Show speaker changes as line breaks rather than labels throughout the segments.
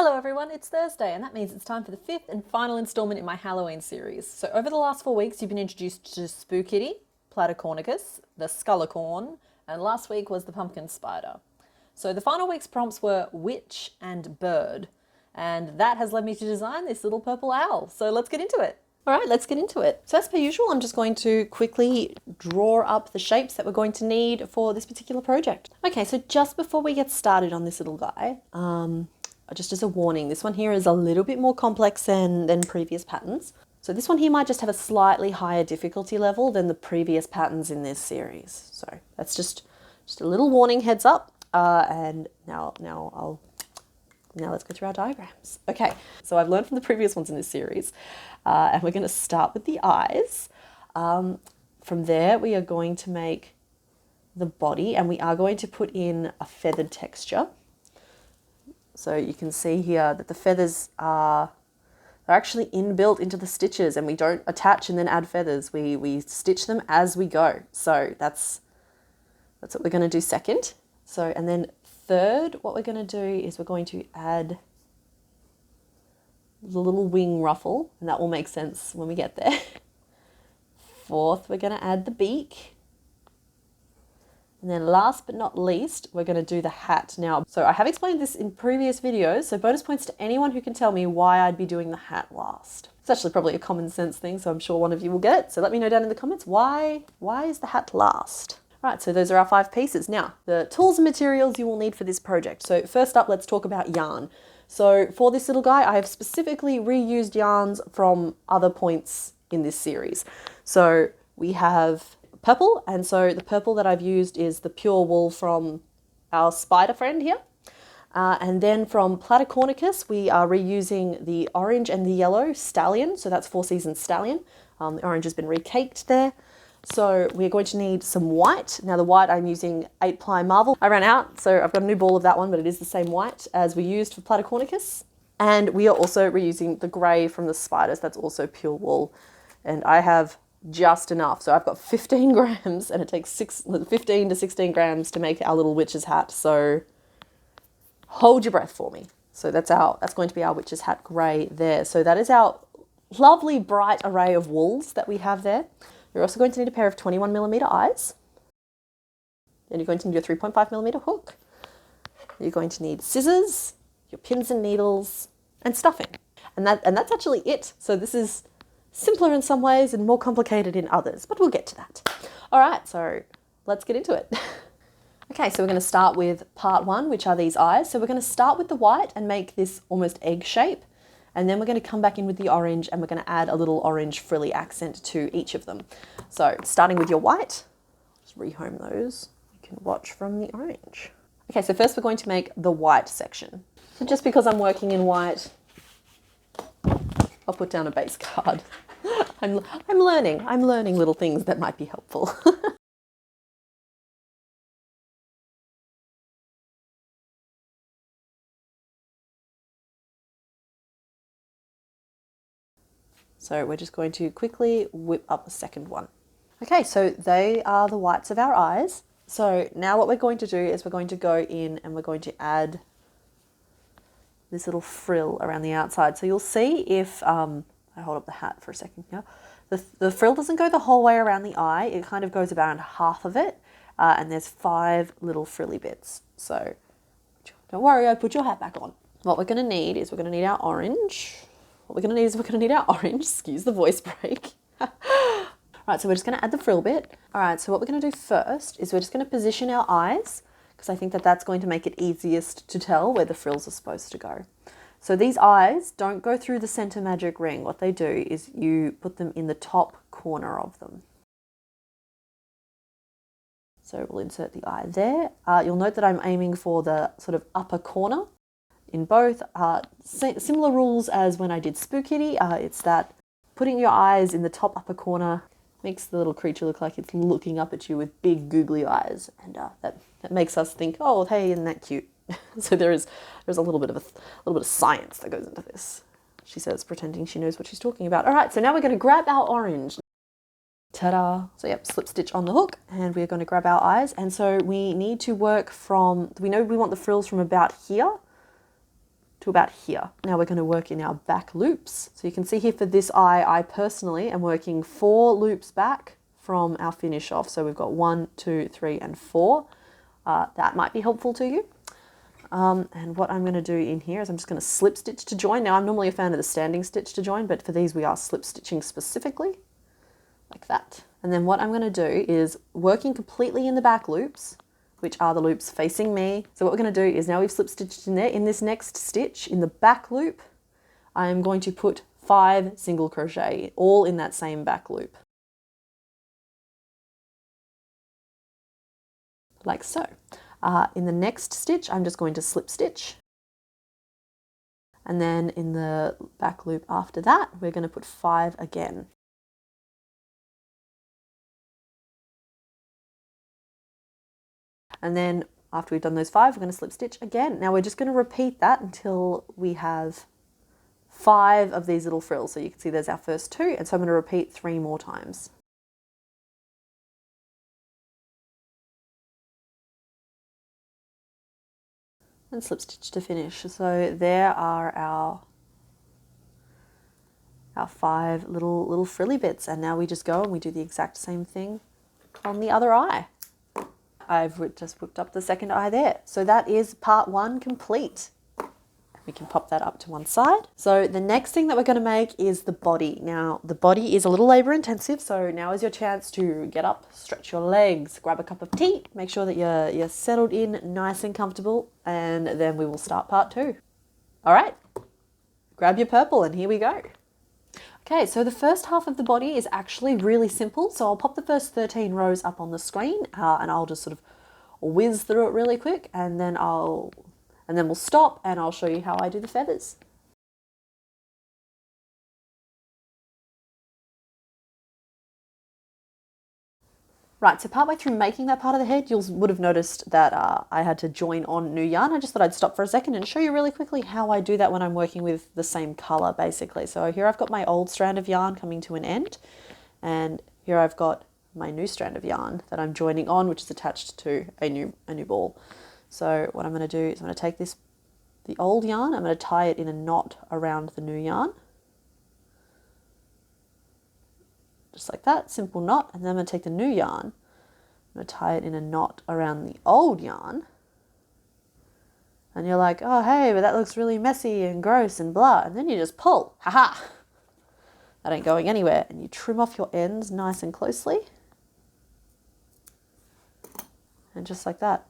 Hello everyone, it's Thursday and that means it's time for the fifth and final installment in my Halloween series. So over the last 4 weeks you've been introduced to Spookitty, Platycornicus, the Skullicorn, and last week was the Pumpkin Spider. So the final week's prompts were witch and bird, and that has led me to design this little purple owl. So let's get into it. All right, let's get into it. So as per usual, I'm just going to quickly draw up the shapes that we're going to need for this particular project. Okay, so just before we get started on this little guy, just as a warning, this one here is a little bit more complex than previous patterns. So this one here might just have a slightly higher difficulty level than the previous patterns in this series. So that's just a little warning, heads up. And now let's go through our diagrams. Okay, so I've learned from the previous ones in this series, and we're going to start with the eyes. From there, we are going to make the body, and we are going to put in a feathered texture. So you can see here that the feathers are actually inbuilt into the stitches, and we don't attach and then add feathers. We stitch them as we go. So that's what we're going to do second. So, and then third, what we're going to do is we're going to add the little wing ruffle, and that will make sense when we get there. Fourth, we're going to add the beak. And then last but not least, we're going to do the hat. Now, so I have explained this in previous videos, so bonus points to anyone who can tell me why I'd be doing the hat last. It's actually probably a common sense thing, so I'm sure one of you will get it. So let me know down in the comments, why is the hat last? Right, so those are our 5 pieces. Now, the tools and materials you will need for this project. So first up, let's talk about yarn. So for this little guy, I have specifically reused yarns from other points in this series. So we have purple, and so the purple that I've used is the pure wool from our spider friend here. And then from Platycornicus, we are reusing the orange and the yellow stallion, so that's 4 Seasons stallion. The orange has been recaked there. So we're going to need some white. Now the white I'm using 8-ply marble. I ran out, so I've got a new ball of that one, but it is the same white as we used for Platycornicus. And we are also reusing the grey from the spiders, that's also pure wool. And I have just enough. So I've got 15 grams and it takes 15 to 16 grams to make our little witch's hat. So hold your breath for me. So that's going to be our witch's hat grey there. So that is our lovely bright array of wools that we have there. You're also going to need a pair of 21mm eyes. Then you're going to need your 3.5mm hook. You're going to need scissors, your pins and needles, and stuffing. And that's actually it. So this is simpler in some ways and more complicated in others, but we'll get to that. All right, so let's get into it. Okay, so we're going to start with part 1, which are these eyes. So we're going to start with the white and make this almost egg shape. And then we're going to come back in with the orange and we're going to add a little orange frilly accent to each of them. So starting with your white, just rehome those. You can watch from the orange. Okay, so first we're going to make the white section. So just because I'm working in white, I'll put down a base card. I'm learning little things that might be helpful. So we're just going to quickly whip up the second one. Okay, so they are the whites of our eyes. So now what we're going to do is we're going to go in and we're going to add this little frill around the outside. So you'll see if, I hold up the hat for a second here, the frill doesn't go the whole way around the eye, it kind of goes around half of it, and there's 5 little frilly bits. So don't worry, I put your hat back on. What we're going to need is we're going to need our orange. Excuse the voice break. Right, so we're just going to add the frill bit. All right, so what we're going to do first is we're just going to position our eyes, because I think that that's going to make it easiest to tell where the frills are supposed to go. So these eyes don't go through the center magic ring. What they do is you put them in the top corner of them. So we'll insert the eye there. You'll note that I'm aiming for the sort of upper corner in both. Similar rules as when I did Spookitty. It's that putting your eyes in the top upper corner makes the little creature look like it's looking up at you with big googly eyes, and that makes us think, oh, hey, isn't that cute? So there's a little bit of science that goes into this. She says, pretending she knows what she's talking about. All right, so now we're going to grab our orange. Ta-da! So yep, slip stitch on the hook, and we're going to grab our eyes. And so we need to work from, we know we want the frills from about here to about here. Now we're going to work in our back loops. So you can see here for this eye, I personally am working 4 loops back from our finish off. So we've got 1, 2, 3, and 4. That might be helpful to you. And what I'm going to do in here is I'm just going to slip stitch to join. Now I'm normally a fan of the standing stitch to join, but for these we are slip stitching specifically, like that. And then what I'm going to do is working completely in the back loops, which are the loops facing me. So what we're going to do is now we've slip stitched in there, in this next stitch, in the back loop, I am going to put 5 single crochet, all in that same back loop. Like so. In the next stitch, I'm just going to slip stitch. And then in the back loop after that, we're going to put 5 again. And then after we've done those 5, we're going to slip stitch again. Now we're just going to repeat that until we have 5 of these little frills. So you can see there's our first 2, and so I'm going to repeat 3 more times. And slip stitch to finish. So there are our 5 little frilly bits, and now we just go and we do the exact same thing on the other eye. I've just whipped up the second eye there. So that is part 1 complete. We can pop that up to one side. So the next thing that we're going to make is the body. Now the body is a little labor intensive, so now is your chance to get up, stretch your legs, grab a cup of tea, make sure that you're settled in nice and comfortable, and then we will start part 2. All right, grab your purple and here we go. Okay, so the first half of the body is actually really simple. So I'll pop the first 13 rows up on the screen and I'll just sort of whiz through it really quick, and then we'll stop and I'll show you how I do the feathers. Right, so partway through making that part of the head, you would have noticed that I had to join on new yarn. I just thought I'd stop for a second and show you really quickly how I do that when I'm working with the same color, basically. So here I've got my old strand of yarn coming to an end, and here I've got my new strand of yarn that I'm joining on, which is attached to a new ball. So what I'm going to do is I'm going to take the old yarn, I'm going to tie it in a knot around the new yarn. Just like that, simple knot, and then I'm going to take the new yarn, I'm going to tie it in a knot around the old yarn, and you're like, oh hey, but that looks really messy and gross and blah, and then you just pull, haha, that ain't going anywhere, and you trim off your ends nice and closely, and just like that,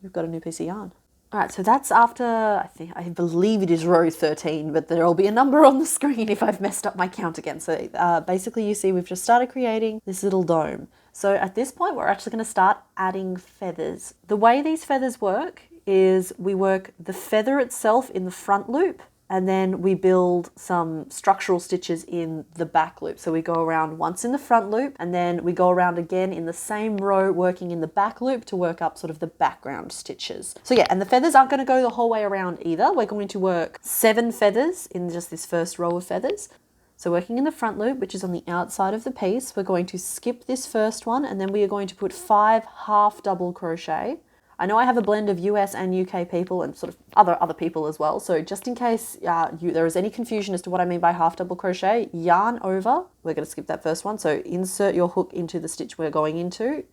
you've got a new piece of yarn. All right, so that's after, I believe it is row 13, but there'll be a number on the screen if I've messed up my count again. So basically you see we've just started creating this little dome. So at this point, we're actually going to start adding feathers. The way these feathers work is we work the feather itself in the front loop, and then we build some structural stitches in the back loop. So we go around once in the front loop, and then we go around again in the same row working in the back loop to work up sort of the background stitches. So yeah, and the feathers aren't going to go the whole way around either. We're going to work 7 feathers in just this first row of feathers. So working in the front loop, which is on the outside of the piece, we're going to skip this first one, and then we are going to put 5 half double crochet. I know I have a blend of US and UK people and sort of other people as well. So just in case there is any confusion as to what I mean by half double crochet, yarn over, we're going to skip that first one. So insert your hook into the stitch we're going into,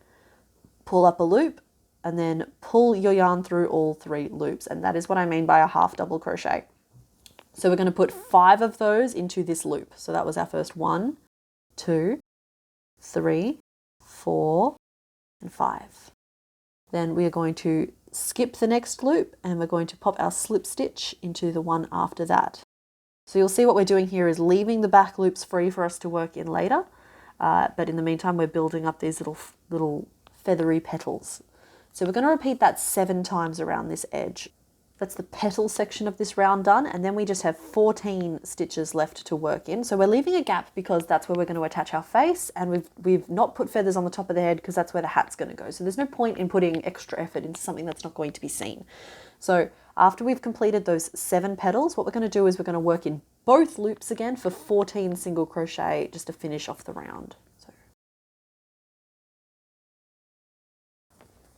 pull up a loop, and then pull your yarn through all 3 loops. And that is what I mean by a half double crochet. So we're going to put 5 of those into this loop. So that was our first 1, 2, 3, 4, and 5. Then we are going to skip the next loop and we're going to pop our slip stitch into the one after that. So you'll see what we're doing here is leaving the back loops free for us to work in later. But in the meantime, we're building up these little feathery petals. So we're going to repeat that 7 times around this edge. That's the petal section of this round done, and then we just have 14 stitches left to work in. So we're leaving a gap because that's where we're going to attach our face, and we've not put feathers on the top of the head because that's where the hat's going to go. So there's no point in putting extra effort into something that's not going to be seen. So after we've completed those 7 petals, what we're going to do is we're going to work in both loops again for 14 single crochet just to finish off the round.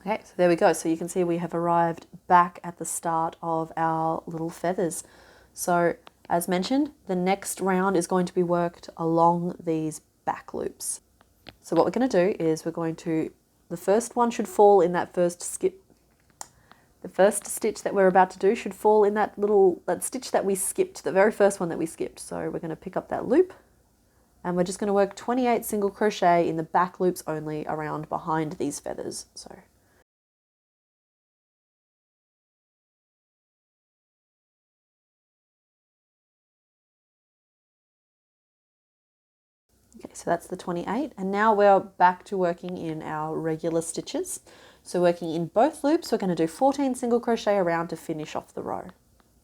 Okay, so there we go. So you can see we have arrived back at the start of our little feathers. So as mentioned, the next round is going to be worked along these back loops. So what we're going to do is the first one should fall in that first skip. The first stitch that we're about to do should fall in that stitch that we skipped, the very first one that we skipped. So we're going to pick up that loop and we're just going to work 28 single crochet in the back loops only around behind these feathers. Okay, so that's the 28, and now we're back to working in our regular stitches. So working in both loops, we're going to do 14 single crochet around to finish off the row.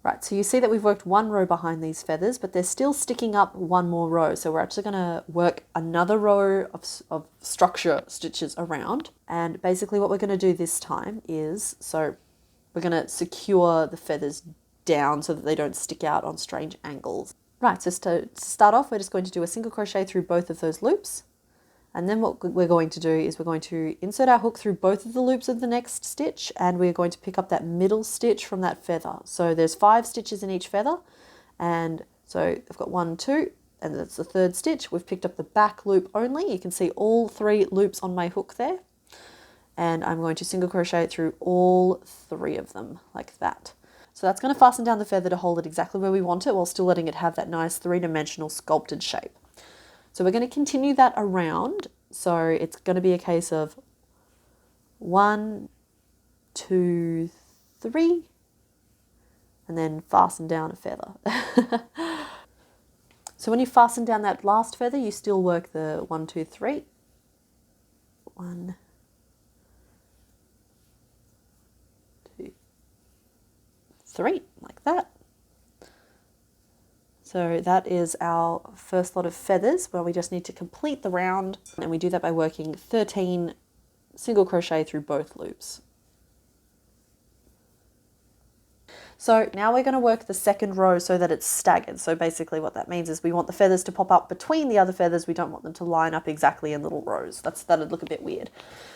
Right, so you see that we've worked one row behind these feathers, but they're still sticking up one more row. So we're actually going to work another row of structure stitches around. And basically what we're going to do this time is, so we're going to secure the feathers down so that they don't stick out on strange angles. Right, so to start off, we're just going to do a single crochet through both of those loops. And then what we're going to do is we're going to insert our hook through both of the loops of the next stitch, and we're going to pick up that middle stitch from that feather. So there's 5 stitches in each feather, and so I've got 1, 2, and that's the third stitch. We've picked up the back loop only. You can see all 3 loops on my hook there. And I'm going to single crochet through all 3 of them like that. So that's going to fasten down the feather to hold it exactly where we want it while still letting it have that nice 3-dimensional sculpted shape. So we're going to continue that around. So it's going to be a case of 1, 2, 3, and then fasten down a feather. So when you fasten down that last feather, you still work the 1, 2, 3. 1, 2, 3, like that. So that is our first lot of feathers where we just need to complete the round, and we do that by working 13 single crochet through both loops. So now we're going to work the second row so that it's staggered. So basically what that means is we want the feathers to pop up between the other feathers. We don't want them to line up exactly in little rows. That'd look a bit weird.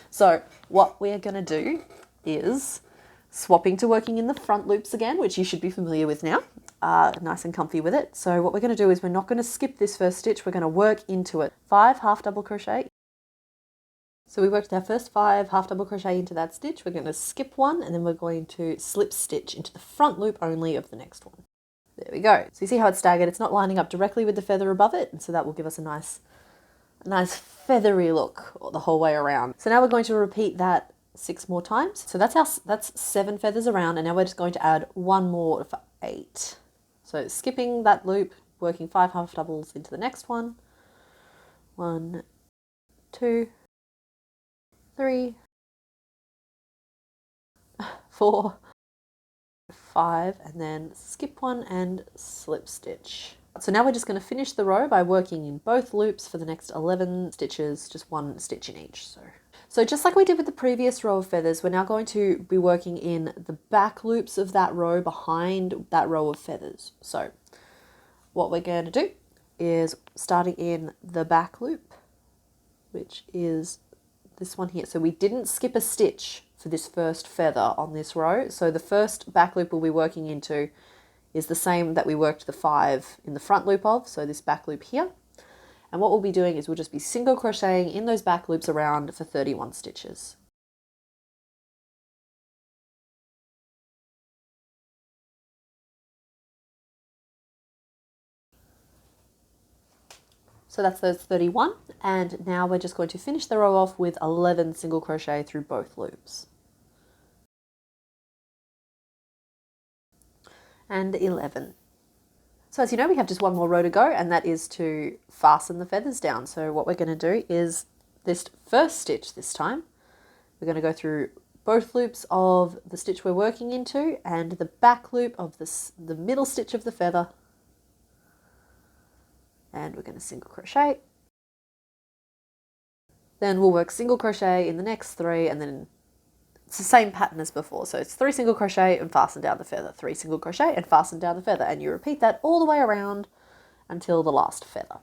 So what we're going to do is swapping to working in the front loops again, which you should be familiar with now. Nice and comfy with it. So what we're going to do is we're not going to skip this first stitch. We're going to work into it. 5 half double crochet. So we worked our first 5 half double crochet into that stitch. We're going to skip one, and then we're going to slip stitch into the front loop only of the next one. There we go. So you see how it's staggered? It's not lining up directly with the feather above it, and so that will give us a nice feathery look the whole way around. So now we're going to repeat that 6 more times. So that's 7 feathers around, and now we're just going to add 1 more for 8. So skipping that loop, working 5 half doubles into the next one. 1, 2, 3, 4, 5, and then skip one and slip stitch. So now we're just going to finish the row by working in both loops for the next 11 stitches, just 1 stitch in each. So just like we did with the previous row of feathers, we're now going to be working in the back loops of that row behind that row of feathers. So what we're going to do is starting in the back loop, which is this one here. So we didn't skip a stitch for this first feather on this row. So the first back loop we'll be working into is the same that we worked the 5 in the front loop of, so this back loop here. And what we'll be doing is we'll just be single crocheting in those back loops around for 31 stitches. So that's those 31, and now we're just going to finish the row off with 11 single crochet through both loops. And 11. So as you know, we have just 1 more row to go, and that is to fasten the feathers down. So what we're going to do is this first stitch this time, we're going to go through both loops of the stitch we're working into and the back loop of the middle stitch of the feather. And we're going to single crochet. Then we'll work single crochet in the next 3, and then it's the same pattern as before. So it's 3 single crochet and fasten down the feather, 3 single crochet and fasten down the feather, and you repeat that all the way around until the last feather.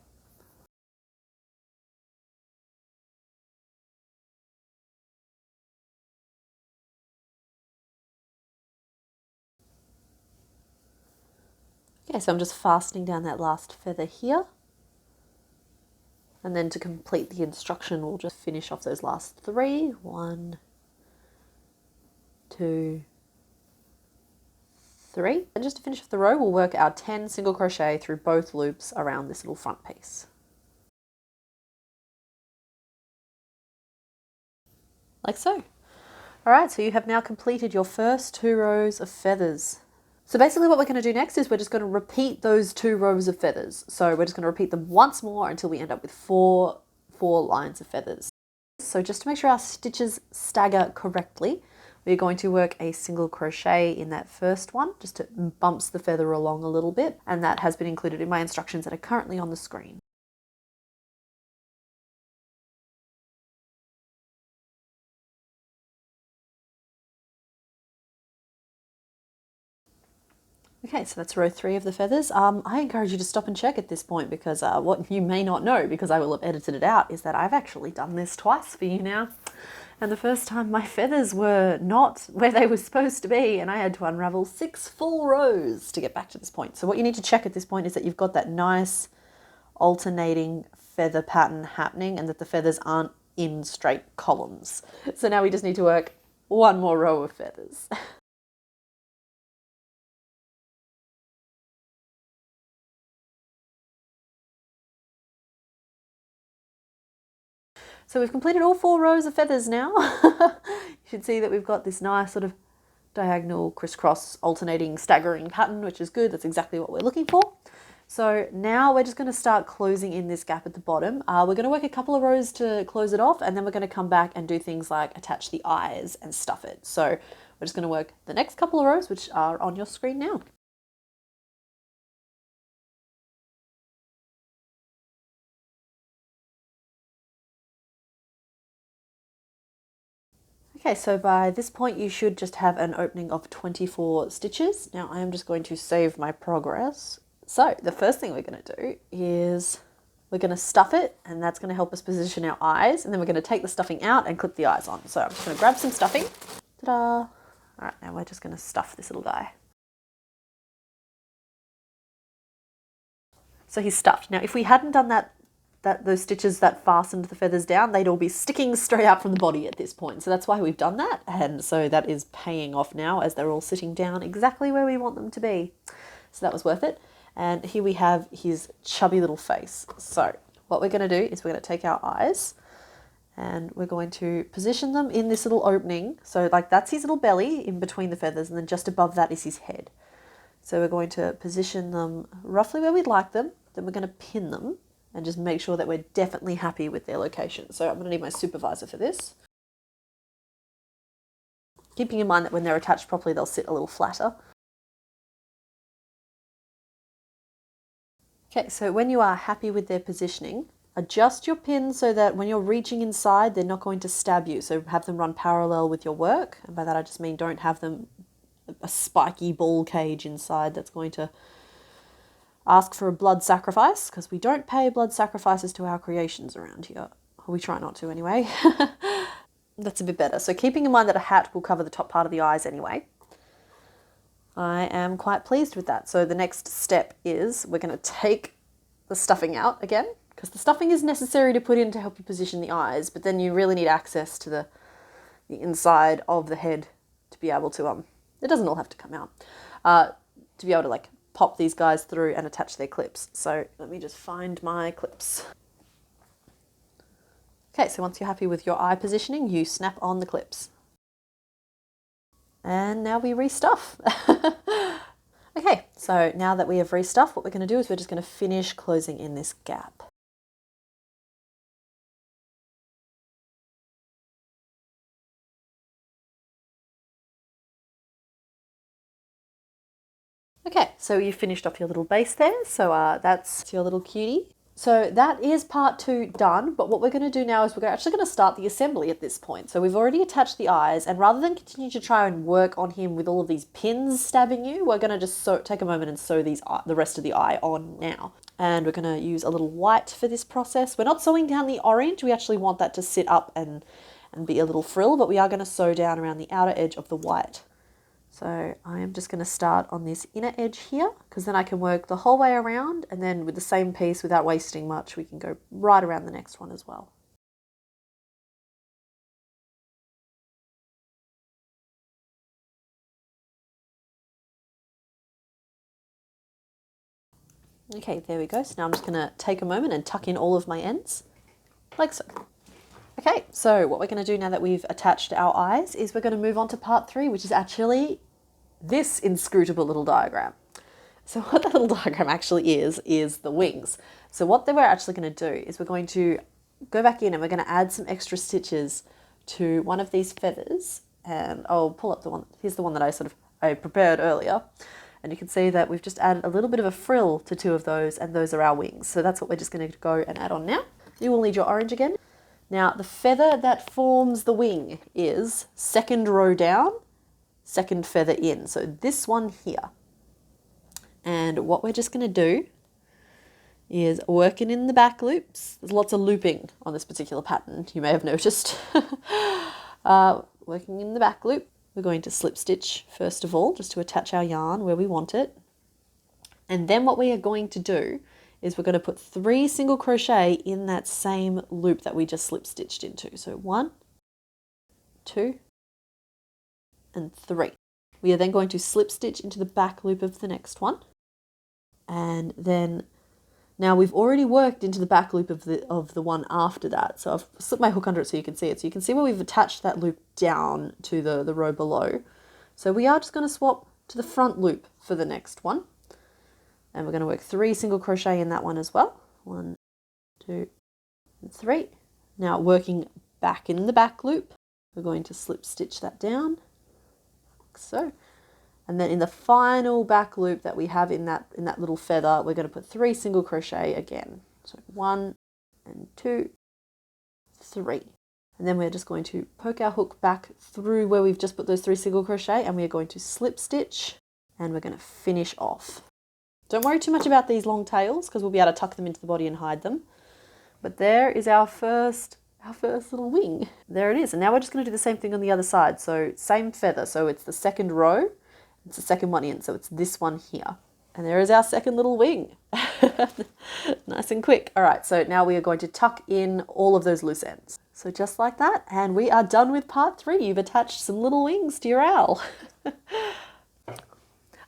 Okay, so I'm just fastening down that last feather here. And then to complete the instruction, we'll just finish off those last 3. 1, 2, 3. And just to finish off the row, we'll work our 10 single crochet through both loops around this little front piece. Like so. Alright, so you have now completed your first 2 rows of feathers. So basically what we're going to do next is we're just going to repeat those 2 rows of feathers. So we're just going to repeat them once more until we end up with four lines of feathers. So just to make sure our stitches stagger correctly, we're going to work a single crochet in that first one, just to bumps the feather along a little bit, and that has been included in my instructions that are currently on the screen. Okay, so that's row 3 of the feathers. I encourage you to stop and check at this point because what you may not know, because I will have edited it out, is that I've actually done this twice for you now. And the first time my feathers were not where they were supposed to be, and I had to unravel 6 full rows to get back to this point. So what you need to check at this point is that you've got that nice alternating feather pattern happening and that the feathers aren't in straight columns. So now we just need to work 1 more row of feathers. So we've completed all 4 rows of feathers now. You should see that we've got this nice sort of diagonal crisscross alternating staggering pattern, which is good. That's exactly what we're looking for. So now we're just going to start closing in this gap at the bottom. We're going to work a couple of rows to close it off, and then we're going to come back and do things like attach the eyes and stuff it. So we're just going to work the next couple of rows, which are on your screen now. Okay, so by this point you should just have an opening of 24 stitches. Now I am just going to save my progress. So the first thing we're going to do is we're going to stuff it, and that's going to help us position our eyes, and then we're going to take the stuffing out and clip the eyes on. So I'm just going to grab some stuffing. Ta-da! All right, now we're just going to stuff this little guy. So he's stuffed. Now if we hadn't done those stitches that fastened the feathers down, they'd all be sticking straight out from the body at this point. So that's why we've done that, and so that is paying off now as they're all sitting down exactly where we want them to be. So that was worth it. And here we have his chubby little face. So what we're going to do is we're going to take our eyes and we're going to position them in this little opening. So like that's his little belly in between the feathers, and then just above that is his head. So we're going to position them roughly where we'd like them. Then we're going to pin them and just make sure that we're definitely happy with their location. So I'm going to need my supervisor for this. Keeping in mind that when they're attached properly, they'll sit a little flatter. Okay, so when you are happy with their positioning, adjust your pins so that when you're reaching inside, they're not going to stab you. So have them run parallel with your work. And by that I just mean don't have them a spiky ball cage inside that's going to ask for a blood sacrifice, because we don't pay blood sacrifices to our creations around here. We try not to anyway. That's a bit better. So keeping in mind that a hat will cover the top part of the eyes anyway, I am quite pleased with that. So the next step is we're going to take the stuffing out again, because the stuffing is necessary to put in to help you position the eyes, but then you really need access to the inside of the head to be able to, it doesn't all have to come out, to be able to like pop these guys through and attach their clips. So let me just find my clips. Okay, so once you're happy with your eye positioning, you snap on the clips. And now we restuff. Okay, so now that we have restuffed, what we're going to do is we're just going to finish closing in this gap. Okay, so you finished off your little base there, so that's your little cutie. So that is part 2 done, but what we're going to do now is we're actually going to start the assembly at this point. So we've already attached the eyes, and rather than continue to try and work on him with all of these pins stabbing you, we're going to just take a moment and sew the rest of the eye on now. And we're going to use a little white for this process. We're not sewing down the orange, we actually want that to sit up and be a little frill, but we are going to sew down around the outer edge of the white. So I am just going to start on this inner edge here, because then I can work the whole way around, and then with the same piece without wasting much, we can go right around the next one as well. Okay, there we go. So now I'm just going to take a moment and tuck in all of my ends, like so. Okay, so what we're going to do now that we've attached our eyes is we're going to move on to part 3, which is actually this inscrutable little diagram. So what that little diagram actually is the wings. So what we're actually going to do is we're going to go back in and we're going to add some extra stitches to one of these feathers. And I'll pull up the one, here's the one that I prepared earlier. And you can see that we've just added a little bit of a frill to 2 of those, and those are our wings. So that's what we're just going to go and add on now. You will need your orange again. Now the feather that forms the wing is 2nd row down, 2nd feather in. So this one here. And what we're just going to do is working in the back loops. There's lots of looping on this particular pattern, you may have noticed. Working in the back loop. We're going to slip stitch first of all, just to attach our yarn where we want it. And then what we are going to do is we're going to put 3 single crochet in that same loop that we just slip stitched into. So 1, 2, and 3. We are then going to slip stitch into the back loop of the next one. And then now we've already worked into the back loop of the one after that. So I've slipped my hook under it so you can see it. So you can see where we've attached that loop down to the row below. So we are just going to swap to the front loop for the next one. And we're going to work 3 single crochet in that one as well. 1, 2, and 3. Now working back in the back loop, we're going to slip stitch that down, like so. And then in the final back loop that we have in that little feather, we're going to put 3 single crochet again. So 1 and 2, 3. And then we're just going to poke our hook back through where we've just put those 3 single crochet, and we are going to slip stitch, and we're going to finish off. Don't worry too much about these long tails, because we'll be able to tuck them into the body and hide them. But there is our first little wing. There it is. And now we're just going to do the same thing on the other side. So same feather. So it's the 2nd row. It's the 2nd one in, so it's this one here. And there is our 2nd little wing. Nice and quick. All right, so now we are going to tuck in all of those loose ends. So just like that, and we are done with part 3. You've attached some little wings to your owl.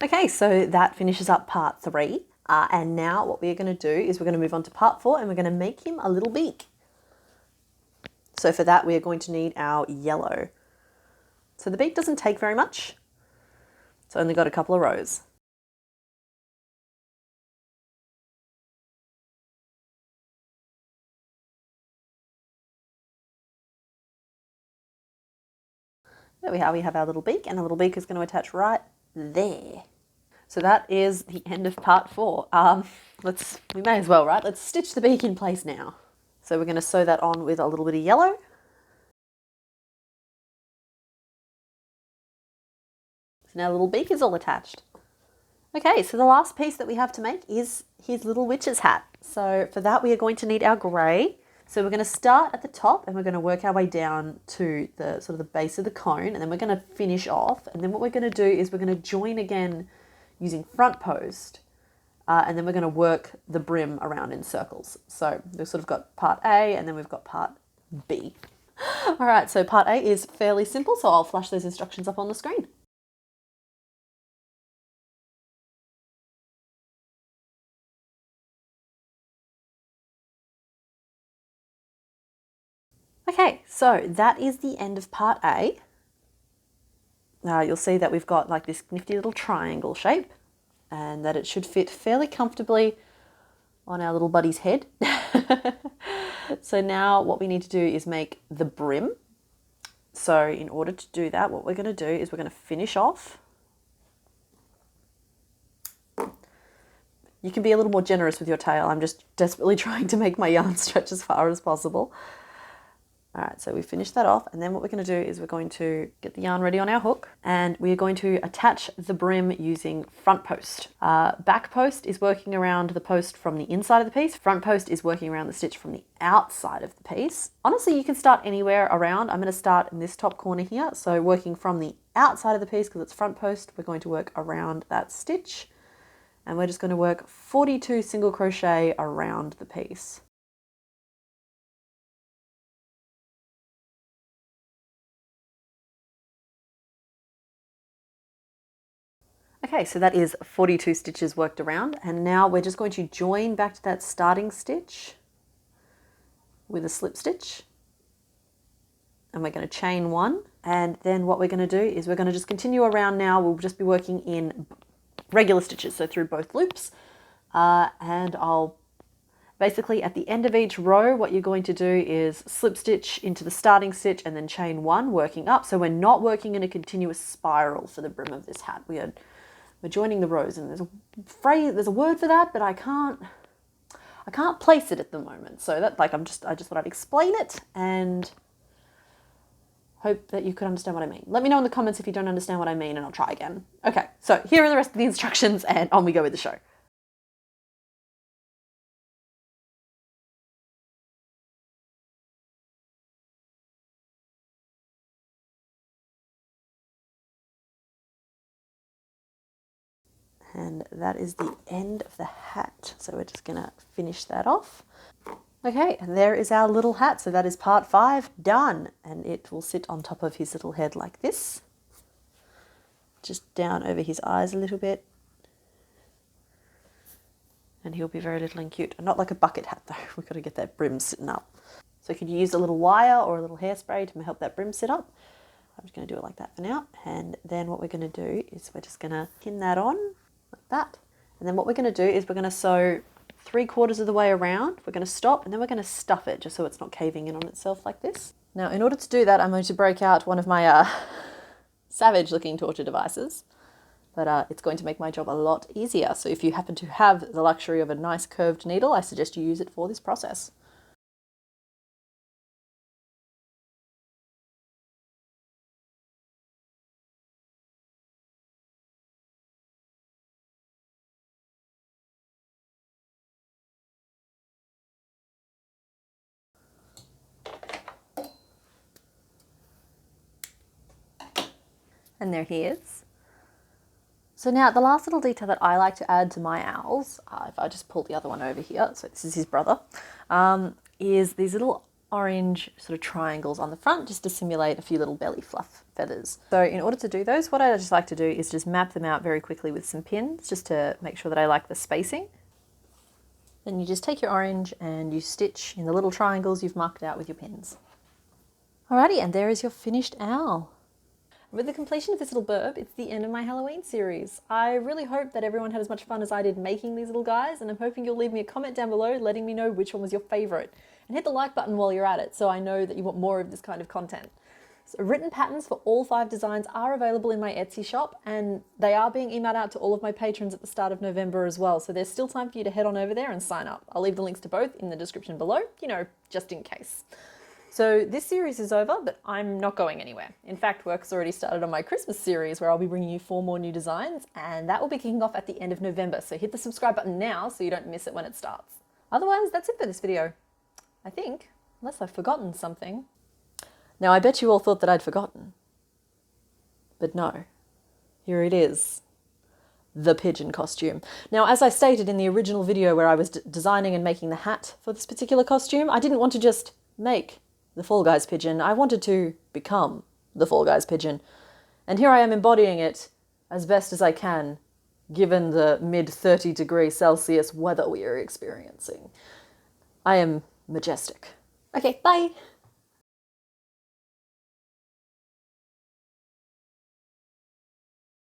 Okay, so that finishes up part 3. And now what we're going to do is we're going to move on to part 4, and we're going to make him a little beak. So for that, we are going to need our yellow. So the beak doesn't take very much. It's only got a couple of rows. There we have our little beak, and the little beak is going to attach right there. So that is the end of part 4. We may as well, right? Let's stitch the beak in place now. So we're going to sew that on with a little bit of yellow. So now the little beak is all attached. Okay, so the last piece that we have to make is his little witch's hat. So for that, we are going to need our grey. So we're going to start at the top, and we're going to work our way down to the sort of the base of the cone, and then we're going to finish off. And then what we're going to do is we're going to join again using front post, and then we're going to work the brim around in circles. So we've sort of got part A, and then we've got part B. All right, so part A is fairly simple, so I'll flash those instructions up on the screen. Okay, so that is the end of part A. You'll see that we've got like this nifty little triangle shape, and that it should fit fairly comfortably on our little buddy's head. So now what we need to do is make the brim. So in order to do that, what we're going to do is we're going to finish off. You can be a little more generous with your tail. I'm just desperately trying to make my yarn stretch as far as possible. All right, so we finished that off, and then what we're going to do is we're going to get the yarn ready on our hook, and we're going to attach the brim using front post. Back post is working around the post from the inside of the piece. Front post is working around the stitch from the outside of the piece. Honestly, you can start anywhere around. I'm going to start in this top corner here, so working from the outside of the piece because it's front post, we're going to work around that stitch, and we're just going to work 42 single crochet around the piece. Okay, so that is 42 stitches worked around, and now we're just going to join back to that starting stitch with a slip stitch, and we're going to chain one, and then what we're going to do is we're going to just continue around now. We'll just be working in regular stitches, so through both loops, and I'll basically at the end of each row what you're going to do is slip stitch into the starting stitch and then chain one, working up. So we're not working in a continuous spiral for the brim of this hat. We're joining the rows, and there's a word for that, but I can't place it at the moment. So that I just thought I'd explain it and hope that you could understand what I mean. Let me know in the comments if you don't understand what I mean, and I'll try again. Okay, so here are the rest of the instructions, and on we go with the show. And that is the end of the hat. So we're just gonna finish that off. Okay, and there is our little hat. So that is part 5 done. And it will sit on top of his little head like this. Just down over his eyes a little bit. And he'll be very little and cute. And not like a bucket hat though. We've got to get that brim sitting up. So could you use a little wire or a little hairspray to help that brim sit up? I'm just gonna do it like that for now. And then what we're gonna do is we're just gonna pin that on like that. And then what we're going to do is we're going to sew 3/4 of the way around. We're going to stop, and then we're going to stuff it just so it's not caving in on itself like this. Now, in order to do that, I'm going to break out one of my savage looking torture devices, but it's going to make my job a lot easier. So if you happen to have the luxury of a nice curved needle, I suggest you use it for this process. And there he is. So now the last little detail that I like to add to my owls, if I just pull the other one over here, so this is his brother, is these little orange sort of triangles on the front just to simulate a few little belly fluff feathers. So in order to do those, what I just like to do is just map them out very quickly with some pins just to make sure that I like the spacing. Then you just take your orange and you stitch in the little triangles you've marked out with your pins. Alrighty, and there is your finished owl. With the completion of this little burb, it's the end of my Halloween series. I really hope that everyone had as much fun as I did making these little guys, and I'm hoping you'll leave me a comment down below letting me know which one was your favourite. And hit the like button while you're at it so I know that you want more of this kind of content. So written patterns for all 5 designs are available in my Etsy shop, and they are being emailed out to all of my patrons at the start of November as well, so there's still time for you to head on over there and sign up. I'll leave the links to both in the description below, you know, just in case. So this series is over, but I'm not going anywhere. In fact, work's already started on my Christmas series where I'll be bringing you 4 more new designs, and that will be kicking off at the end of November. So hit the subscribe button now so you don't miss it when it starts. Otherwise, that's it for this video. I think, unless I've forgotten something. Now, I bet you all thought that I'd forgotten. But no, here it is. The pigeon costume. Now, as I stated in the original video where I was designing and making the hat for this particular costume, I didn't want to just make the Fall Guys pigeon. I wanted to become the Fall Guys pigeon. And here I am embodying it as best as I can, given the mid-30°C weather we are experiencing. I am majestic. Okay, bye!